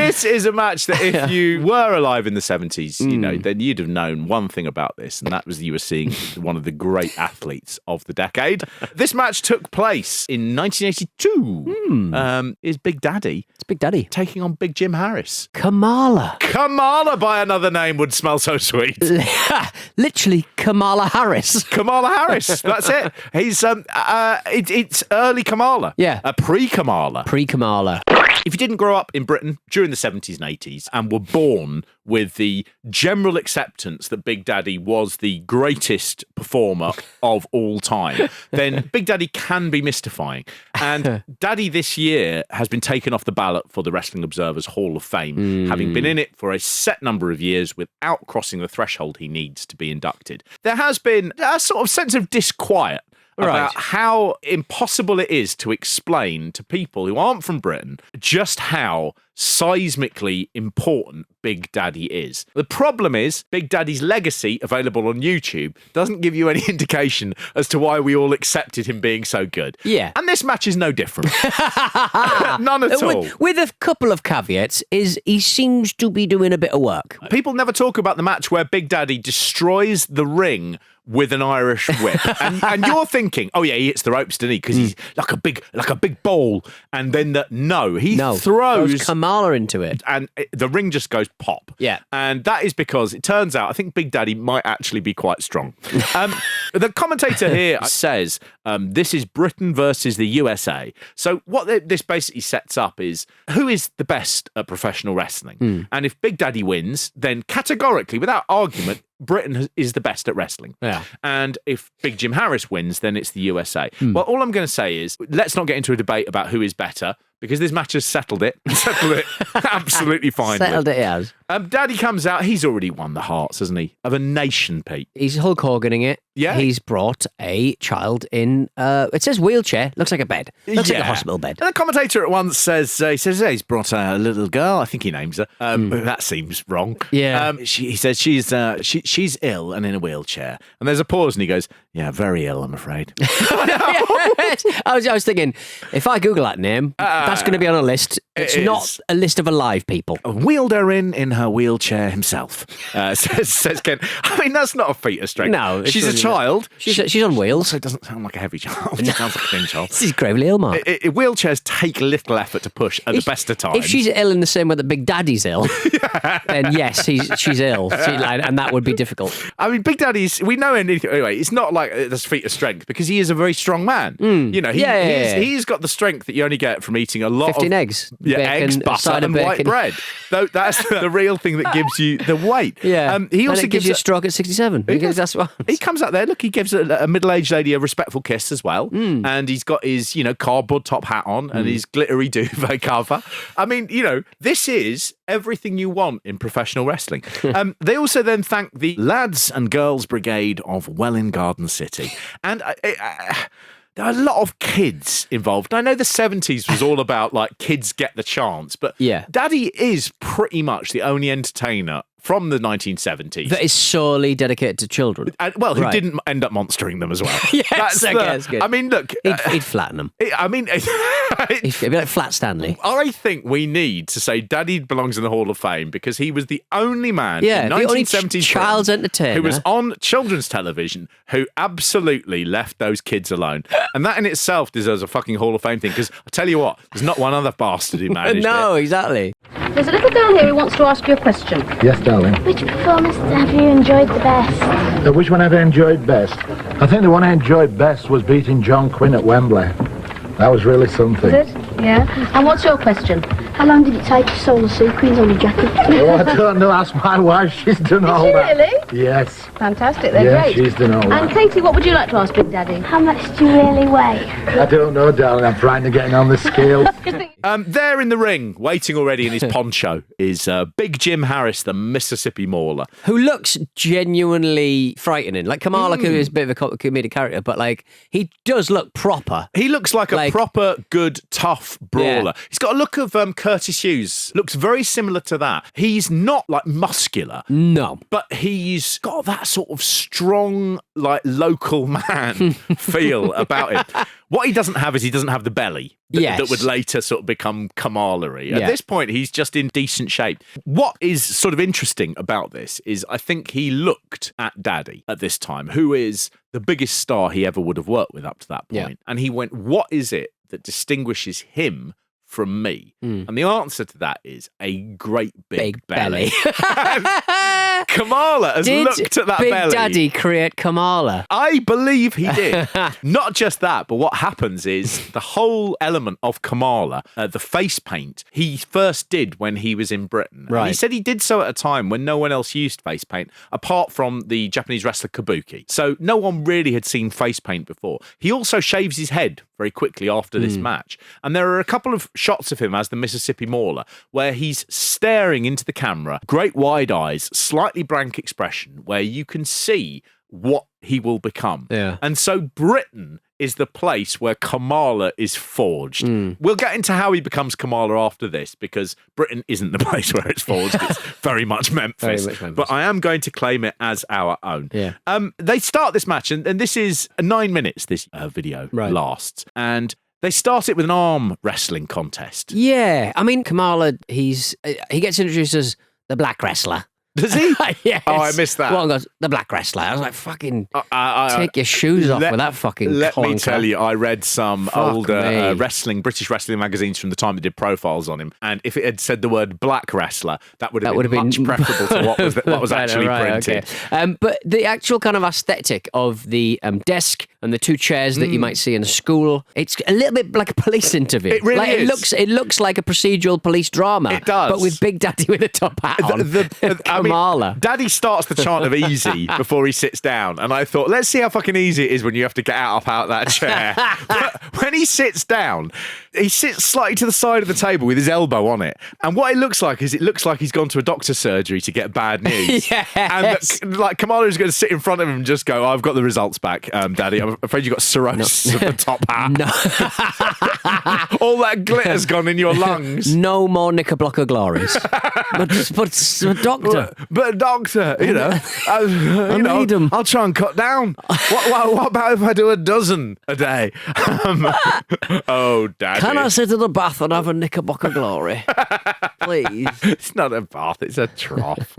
This is a match that if you were alive in the 70s, you know, then you'd have known one thing about this, and that was you were seeing one of the great athletes of the decade. This match took place in 1982. Is Big Daddy. It's Big Daddy. Taking on Big Jim Harris. Kamala. Kamala by another name would smell so sweet. Literally Kamala Harris. Kamala Harris. That's it. He's it's early Kamala. Yeah. Pre-Kamala. Pre-Kamala. If you didn't grow up in Britain during the 70s and 80s and were born with the general acceptance that Big Daddy was the greatest performer of all time, then Big Daddy can be mystifying. And Daddy this year has been taken off the ballot for the Wrestling Observer's Hall of Fame, having been in it for a set number of years without crossing the threshold he needs to be inducted. There has been a sort of sense of disquiet about how impossible it is to explain to people who aren't from Britain just how seismically important Big Daddy is. The problem is Big Daddy's legacy, available on YouTube, doesn't give you any indication as to why we all accepted him being so good. Yeah. And this match is no different. None at all. With a couple of caveats, is he seems to be doing a bit of work. People never talk about the match where Big Daddy destroys the ring with an Irish whip, and you're thinking, oh yeah, he hits the ropes, doesn't he? Because he's like a big ball, and then he throws Kamala into it, and the ring just goes pop. Yeah, and that is because it turns out I think Big Daddy might actually be quite strong. The commentator here says this is Britain versus the USA. So what this basically sets up is who is the best at professional wrestling, and if Big Daddy wins, then categorically, without argument, Britain is the best at wrestling. Yeah. And if Big Jim Harris wins, then it's the USA. Well, all I'm going to say is, let's not get into a debate about who is better, because this match has settled it. Absolutely fine. Settled it, has. Daddy comes out. He's already won the hearts, hasn't he? Of a nation, Pete. He's Hulk Hoganing it. Yeah. He's brought a child in, it says wheelchair. Looks like a bed. Looks like a hospital bed. And the commentator at once says, he's brought a little girl. I think he names her. That seems wrong. Yeah. He says she's ill and in a wheelchair. And there's a pause and he goes, yeah, very ill, I'm afraid. I was thinking, if I Google that name, that's going to be on a list. It's not a list of alive people. Wheeled her in her wheelchair himself, says Ken. I mean, that's not a feat of strength. No. She's a child. She's on wheels. Also doesn't sound like a heavy child. It sounds like a thin child. She's gravely ill, Mark. Wheelchairs take little effort to push at the best of times. If she's ill in the same way that Big Daddy's ill, then yes, she's ill. And that would be difficult. I mean, Big Daddy's, we know anything. Anyway, it's not like this feat of strength because he is a very strong man. You know, he's got the strength that you only get from eating a lot 15 of eggs. Yeah, bacon, eggs, butter, and white bread. That's the real thing that gives you the weight. Yeah. He also gives you a stroke at 67. Because that's what he comes out there. Look, he gives a middle-aged lady a respectful kiss as well, and he's got his cardboard top hat on and his glittery duvet cover. I mean, this is everything you want in professional wrestling. They also then thank the Lads and Girls Brigade of Welwyn Garden City, and there are a lot of kids involved. I know the 70s was all about like kids get the chance, but Daddy is pretty much the only entertainer from the 1970s that is solely dedicated to children. Who didn't end up monstering them as well. Yes, that's good. I mean, look, he'd flatten them. He'd be like Flat Stanley. I think we need to say Daddy belongs in the Hall of Fame because he was the only man in 1970s child's entertainer who was on children's television who absolutely left those kids alone. And that in itself deserves a fucking Hall of Fame thing because I tell you what, there's not one other bastard who managed No, exactly. There's a little girl here who wants to ask you a question. Yes, darling. Which performance have you enjoyed the best? Which one have I enjoyed best? I think the one I enjoyed best was beating John Quinn at Wembley. That was really something. Is it? Yeah. And what's your question? How long did it take to sew the sequins on your jacket? Oh, I don't know. Ask my wife. She's done all that. Really? Yes. Fantastic. They're great. She's done all that. And Katie, what would you like to ask Big Daddy? How much do you really weigh? I don't know, darling. I'm frightened of getting on the scale. There in the ring, waiting already in his poncho, is Big Jim Harris, the Mississippi Mauler. Who looks genuinely frightening. Like Kamala is a bit of a comedic character, but like he does look proper. He looks like a proper, good, tough tough brawler. Yeah. He's got a look of Curtis Hughes. Looks very similar to that. He's not like muscular. No. But he's got that sort of strong, like local man feel about him. What he doesn't have is he doesn't have the belly that would later sort of become KAMALA-y. At this point, he's just in decent shape. What is sort of interesting about this is I think he looked at Daddy at this time, who is the biggest star he ever would have worked with up to that point. Yeah. And he went, what is it that distinguishes him from me? And the answer to that is a great big belly. KAMALA has looked at that Big belly. Daddy create KAMALA? I believe he did. Not just that, but what happens is the whole element of KAMALA, the face paint, he first did when he was in Britain. Right. And he said he did so at a time when no one else used face paint, apart from the Japanese wrestler Kabuki. So no one really had seen face paint before. He also shaves his head very quickly after this match. And there are a couple of shots of him as the Mississippi Mauler where he's staring into the camera, great wide eyes, slightly blank expression, where you can see what he will become. Yeah. And so Britain is the place where KAMALA is forged. We'll get into how he becomes KAMALA after this, because Britain isn't the place where it's forged. It's very much Memphis. Very much Memphis. But I am going to claim it as our own. Yeah. They start this match, and this is 9 minutes, this video lasts. And they start it with an arm wrestling contest. Yeah. I mean, KAMALA, he gets introduced as the black wrestler. Does he? Yes. Oh, I missed that. One goes, the black wrestler. I was like, fucking take your shoes off with that fucking Let me clunker. tell you, I read some older me. British wrestling magazines from the time that did profiles on him, and if it had said the word black wrestler, that would have been much preferable to what was actually printed. Okay. But the actual kind of aesthetic of the desk and the two chairs that you might see in a school, it's a little bit like a police interview. It really like, is. It looks like a procedural police drama. It does. But with Big Daddy with a top hat on. KAMALA. Daddy starts the chant of easy before he sits down, and I thought, let's see how fucking easy it is when you have to get out of that chair. But when he sits down, he sits slightly to the side of the table with his elbow on it, and what it looks like is he's gone to a doctor's surgery to get bad news. Yes. And like KAMALA is going to sit in front of him and just go, I've got the results back, Daddy. I'm afraid you've got cirrhosis of the top hat. No. All that glitter's gone in your lungs. No more Knickerblocker glories. but doctor. But doctor, you know, need 'em. I'll try and cut down. What about if I do a dozen a day? Oh, Daddy. Can I sit in the bath and have a Knickerbocker glory? Please. It's not a bath, it's a trough.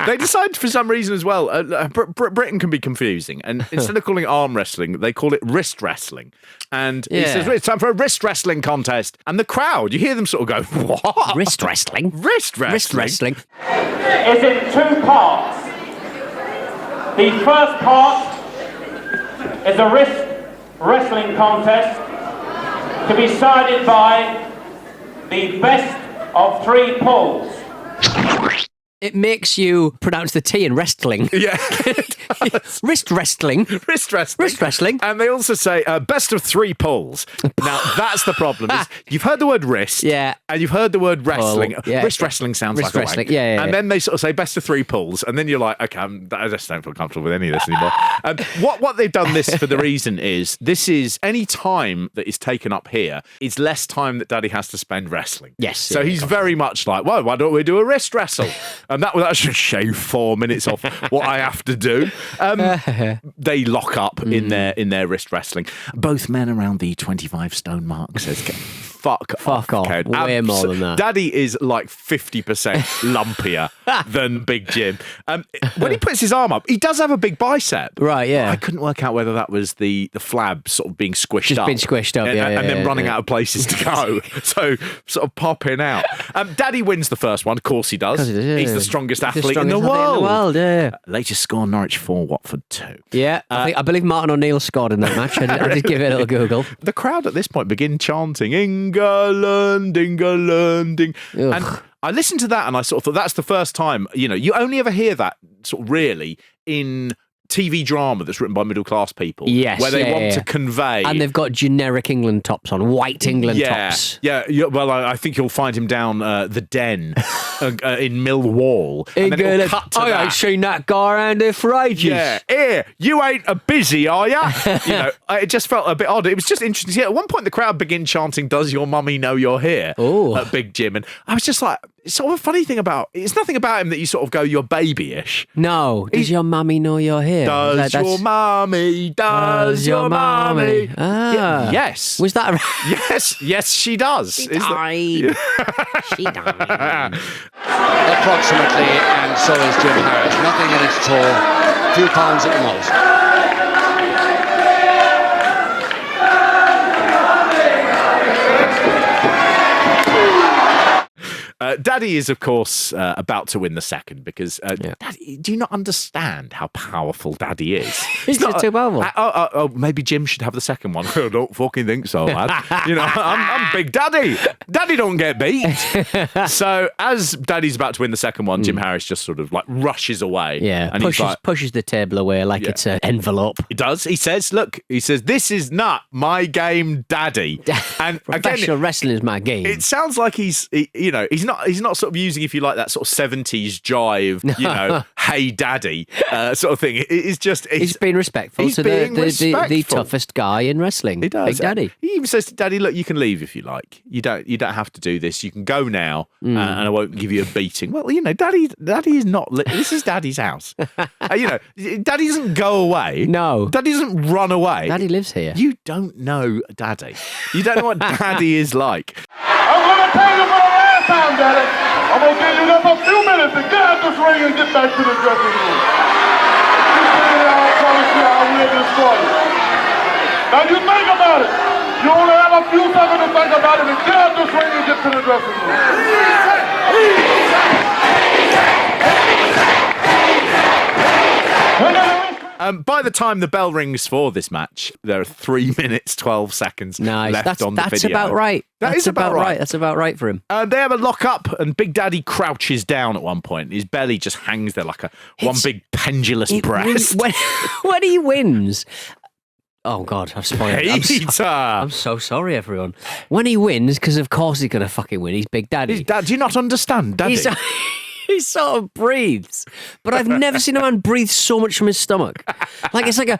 They decided for some reason as well, Britain can be confusing, and instead of calling it arm wrestling, they call it wrist wrestling. And he says, it's time for a wrist wrestling contest. And the crowd, you hear them sort of go, what? Wrist wrestling? Wrist wrestling? Wrist wrestling. Is in two parts. The first part is a wrist wrestling contest to be decided by the best of 3 pulls. It makes you pronounce the T in wrestling. Yeah. Wrist wrestling. Wrist wrestling. Wrist wrestling. And they also say best of 3 pulls. Now, that's the problem. Is you've heard the word wrist. Yeah. And you've heard the word wrestling. Yeah. Wrist wrestling sounds Wrist like wrestling. a wank. Yeah. And then they sort of say best of 3 pulls. And then you're like, okay, I just don't feel comfortable with any of this anymore. What they've done this for the reason is, this is any time that is taken up here is less time that Daddy has to spend wrestling. Yes. So he's very much like, well, why don't we do a wrist wrestle? And that should shave 4 minutes off what I have to do. They lock up in their wrist wrestling. Both men around the 25 stone mark, says fuck off. Ken. Way more than that. Daddy is like 50% lumpier than Big Jim. When he puts his arm up, he does have a big bicep. Right, yeah. I couldn't work out whether that was the flab sort of being squished Just up. been squished up, and then running out of places to go. So sort of popping out. Daddy wins the first one. Of course he does. He's the strongest athlete in the world. Yeah. Latest score, Norwich 4, Watford 2. Yeah, I believe Martin O'Neill scored in that match. I did give it a little Google. The crowd at this point begin chanting, England, England, and I listened to that and I sort of thought that's the first time, you only ever hear that sort of really in TV drama that's written by middle-class people. Yes, where they want to convey... And they've got generic England tops on, white England tops. Yeah, well, I think you'll find him down the Den in Millwall. And then it'll cut to I ain't seen that guy around there for ages. Yeah, here, you ain't a busy, are ya? It just felt a bit odd. It was just interesting. At one point, the crowd began chanting, "Does your mummy know you're here?" At Big Jim. And I was just like, it's sort of a funny thing about... It's nothing about him that you sort of go, you're babyish. No. Does your mummy know you're here? Does your mummy? Does your mummy? Yes. Was that... Yes, she does. She died. She died. Approximately, and so is Jim Harris. Nothing in it at all. A few pounds at the most. Daddy is, of course, about to win the second because, Daddy, do you not understand how powerful Daddy is? He's not too powerful. Maybe Jim should have the second one. I don't fucking think so, lad. I'm Big Daddy. Daddy don't get beat. So as Daddy's about to win the second one, Jim Harris just sort of like rushes away. Yeah, and pushes the table away like it's an envelope. He does. He says, this is not my game, Daddy. And professional wrestling is my game. It sounds like he's not sort of using, if you like, that sort of 70s jive, hey daddy sort of thing. It's just... he's being respectful to the toughest guy in wrestling. He does. Big Daddy. He even says to Daddy, look, you can leave if you like. You don't have to do this. You can go now and I won't give you a beating. Well, Daddy is not... this is Daddy's house. Daddy doesn't go away. No. Daddy doesn't run away. Daddy lives here. You don't know Daddy. You don't know what Daddy is like. I'm going to tell you for the last time, Daddy. I'm going to give you just a few minutes to get out this ring and get back to the dressing room. You say that, I promise you I'll win this for you. Now you think about it. You only have a few seconds to think about it and get out this ring and get to the dressing room. By the time the bell rings for this match, there are 3 minutes, 12 seconds left on the video. That's about right. That's about right. That's about right for him. They have a lock up, and Big Daddy crouches down at one point. His belly just hangs there like one big pendulous breast. When he wins... Oh, God, I've spoiled it. I'm so sorry, everyone. When he wins, because of course he's going to fucking win, he's Big Daddy. Do you not understand, Daddy? He sort of breathes, but I've never seen a man breathe so much from his stomach. Like it's like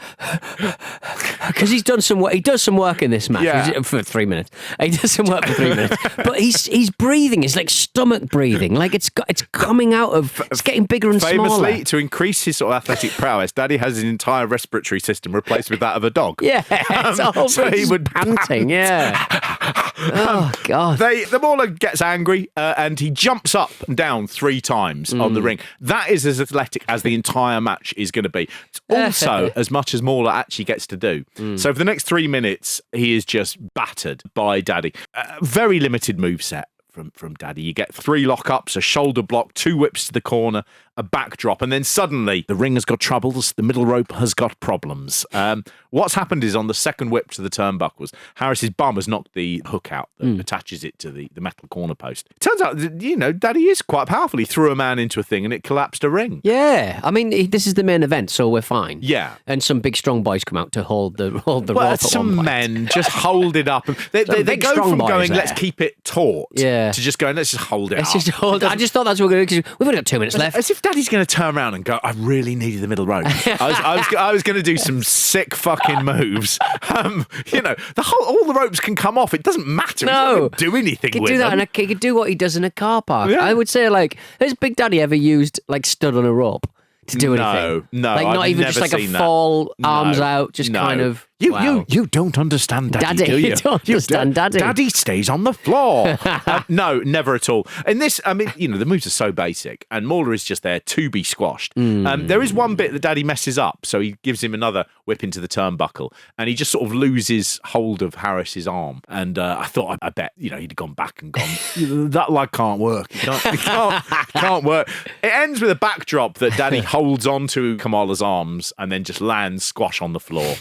because he's done some work. He does some work in this match for 3 minutes. He does some work for 3 minutes, but he's breathing. It's like stomach breathing. Like it's coming out of. It's getting bigger and smaller. Famously, to increase his sort of athletic prowess, Daddy has his entire respiratory system replaced with that of a dog. Yeah, it's all so he would panting. Yeah. Oh God. The Mauler gets angry and he jumps up and down 3 times on the ring. That is as athletic as the entire match is going to be. It's also as much as Mauler actually gets to do. So for the next 3 minutes, he is just battered by Daddy. Very limited moveset from Daddy. You get 3 lockups, a shoulder block, 2 whips to the corner, a backdrop, and then suddenly the ring has got troubles, the middle rope has got problems. What's happened is on the second whip to the turnbuckles, Harris's bum has knocked the hook out that attaches it to the metal corner post. It turns out that, Daddy is quite powerful. He threw a man into a thing and it collapsed a ring. Yeah, I mean, this is the main event, so we're fine. Yeah. And some big strong boys come out to hold the rope at some one point. men just hold it up. They go from going, let's keep it taut, to just going, let's just hold it up. Just hold it. I just thought that's what we're going to do, because we've only got 2 minutes left. As if Daddy's going to turn around and go, I really needed the middle rope. I was going to do some sick fucking moves. All the ropes can come off. It doesn't matter. No. He's not going to do anything he could with do them. He could do what he does in a car park. Yeah. I would say, has Big Daddy ever used, stood on a rope to do anything? No. Not I've even just never a seen fall, that. arms out, just kind of... You don't understand Daddy, do you? You don't understand Daddy. Daddy stays on the floor. No, never at all. In this, the moves are so basic, and Mauler is just there to be squashed. There is one bit that Daddy messes up, so he gives him another whip into the turnbuckle, and he just sort of loses hold of Harris's arm. And I thought, I bet, he'd gone back and gone, that leg can't work. It can't work. It ends with a backdrop that Daddy holds onto Kamala's arms and then just lands squash on the floor.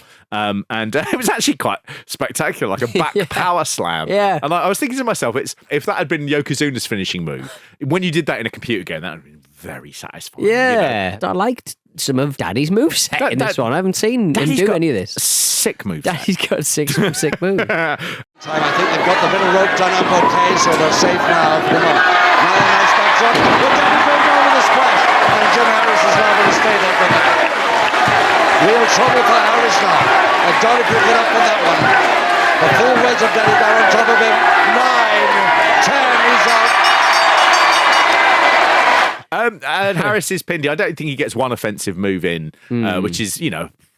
And it was actually quite spectacular, like a back power slam. Yeah. And I was thinking to myself, if that had been Yokozuna's finishing move, when you did that in a computer game, that would have been very satisfying. Yeah. I liked some of Daddy's moveset in this one. I haven't seen him do any of this. Sick moves. Daddy's got six moves. Time, I think they've got the middle rope done up okay, so they're safe now for the moment. Now a nice back drop, but Daddy going down with a splash, and Jim Harris is now going to stay there for that. Real trouble for Harris now, and Donnie picked it up on that one. The full wedge of Daddy down on top of him. 9, 10, he's out. And Harris is pinned. I don't think he gets one offensive move in, which is,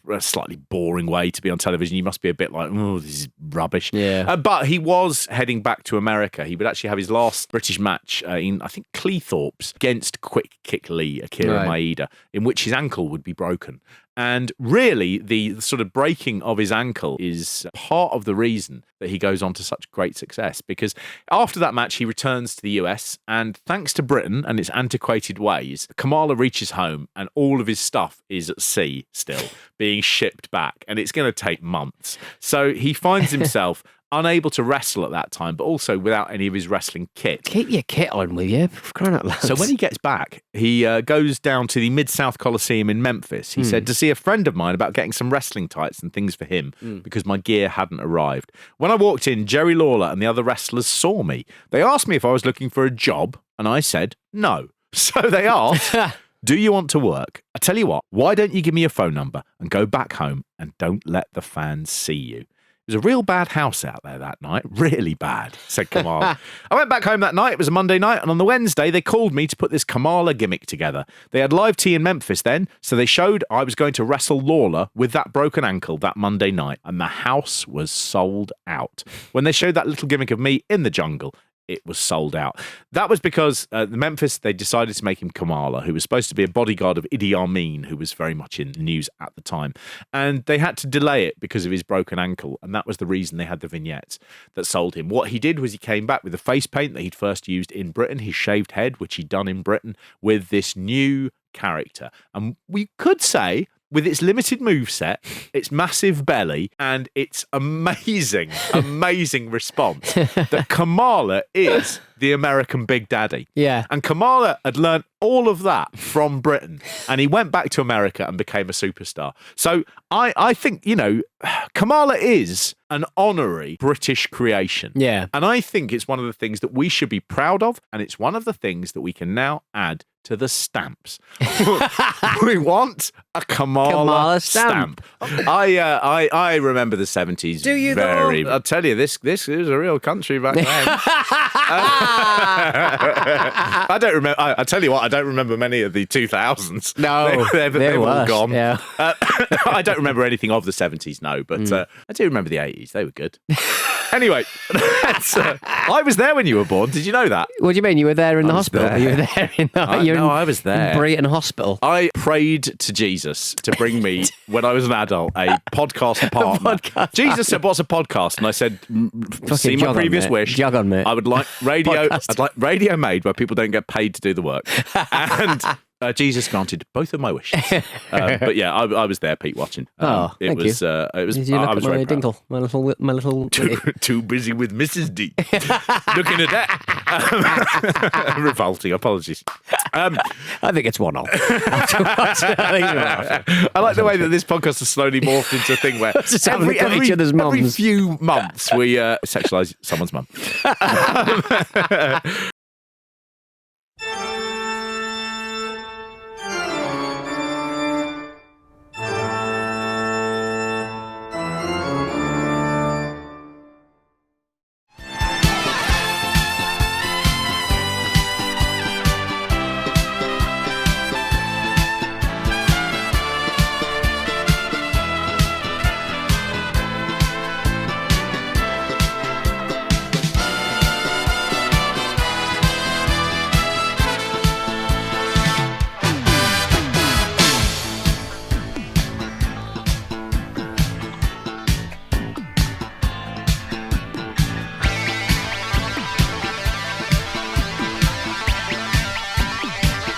a slightly boring way to be on television. You must be a bit like, oh, this is rubbish. Yeah. But he was heading back to America. He would actually have his last British match in, I think, Cleethorpes against Quick Kick Lee, Akira Maeda, in which his ankle would be broken. And really, the sort of breaking of his ankle is part of the reason that he goes on to such great success. Because after that match, he returns to the US, and thanks to Britain and its antiquated ways, Kamala reaches home, and all of his stuff is at sea still, being shipped back, and it's going to take months. So he finds himself unable to wrestle at that time, but also without any of his wrestling kit. Keep your kit on, will you? For crying out loud. So when he gets back, he goes down to the Mid-South Coliseum in Memphis. He said to see a friend of mine about getting some wrestling tights and things for him because my gear hadn't arrived. When I walked in, Jerry Lawler and the other wrestlers saw me. They asked me if I was looking for a job, and I said no. So they asked, do you want to work? I tell you what, why don't you give me your phone number and go back home and don't let the fans see you? It was a real bad house out there that night. Really bad, said Kamala. I went back home that night. It was a Monday night. And on the Wednesday, they called me to put this Kamala gimmick together. They had live tea in Memphis then. So they showed I was going to wrestle Lawler with that broken ankle that Monday night. And the house was sold out. When they showed that little gimmick of me in the jungle, it was sold out. That was because Memphis, they decided to make him Kamala, who was supposed to be a bodyguard of Idi Amin, who was very much in the news at the time. And they had to delay it because of his broken ankle. And that was the reason they had the vignettes that sold him. What he did was he came back with the face paint that he'd first used in Britain, his shaved head, which he'd done in Britain, with this new character. And we could say, with its limited moveset, its massive belly, and its amazing response, that Kamala is the American Big Daddy. Yeah. And Kamala had learned all of that from Britain, and he went back to America and became a superstar. So I think, Kamala is an honorary British creation. Yeah. And I think it's one of the things that we should be proud of, and it's one of the things that we can now add to the stamps. We want a Kamala stamp. I remember the 70s. Do you very, though? I'll tell you, this was a real country back then. I don't remember. I tell you what, I don't remember many of the 2000s. No, they're all gone. Yeah. I don't remember anything of the 70s, no, but I do remember the 80s. They were good. Anyway, I was there when you were born. Did you know that? What do you mean? You were there in the hospital? There. You were there in the No, I was there. In Brighton Hospital. I prayed to Jesus to bring me, when I was an adult, a podcast partner. Jesus said, "What's a podcast?" And I said, "See my previous wish. Jog on, mate. I would like radio. I'd like radio made where people don't get paid to do the work." And Jesus granted both of my wishes. But yeah, I was there, Pete, watching. Thank you. It was. Did you look I was at my very proud. dinkle? My little. Too busy with Mrs. D. Looking at that. Revolting. Apologies. I think it's 1-0. I like the way that this podcast has slowly morphed into a thing where every few months we sexualise someone's mum.